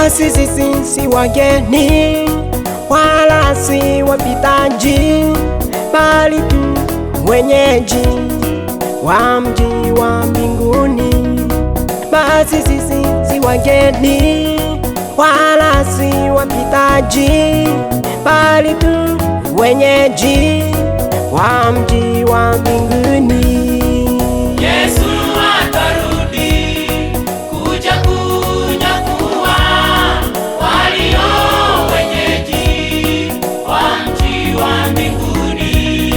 Basi sisi si wageni wala si wapitaji, bali tu wenyeji wa mji wa mbinguni. Basi sisi si wageni wala si wapitaji, bali tu wenyeji wa mji wa mbinguni. Yesu atarudi kuja kunyakua walio wenyeji wa mji wa mbinguni.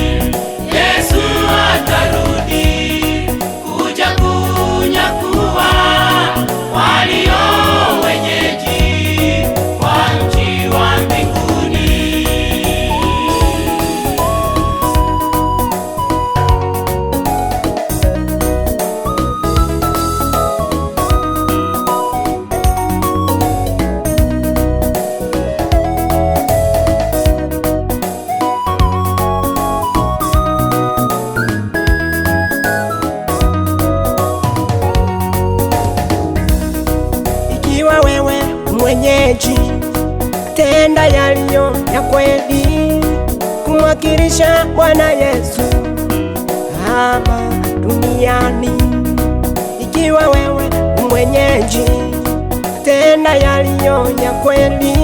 Yesu atarudi kuja kunyakua walio wenyeji wa mji wa mbinguni. Ikiwa wewe mwenyeji, tenda yaliyo ya kweli kumwakilisha Bwana Yesu hapa duniani. Ikiwa wewe mwenyeji, tenda yaliyo ya kweli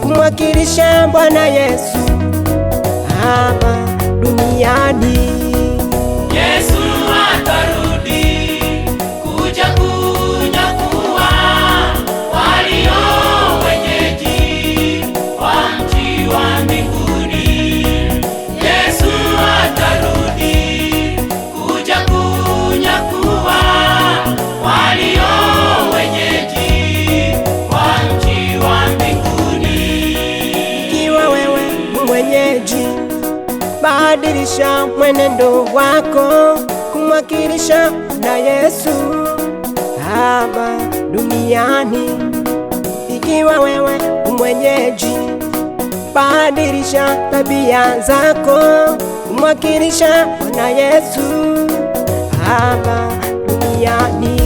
kumwakilisha Bwana Yesu hapa duniani. Yesu atarudi kuja kunyakua walio wenyeji wa mji wa mbinguni. Yesu atarudi kuja kunyakua walio wenyeji wa mji wa mbinguni. Ikiwa wewe mwenyeji, badilisha mwenendo wako kumwakilisha na Yesu hapa duniani. Ikiwa wewe mwenyeji, badilisha tabia zako kumwakilisha na Yesu hapa duniani.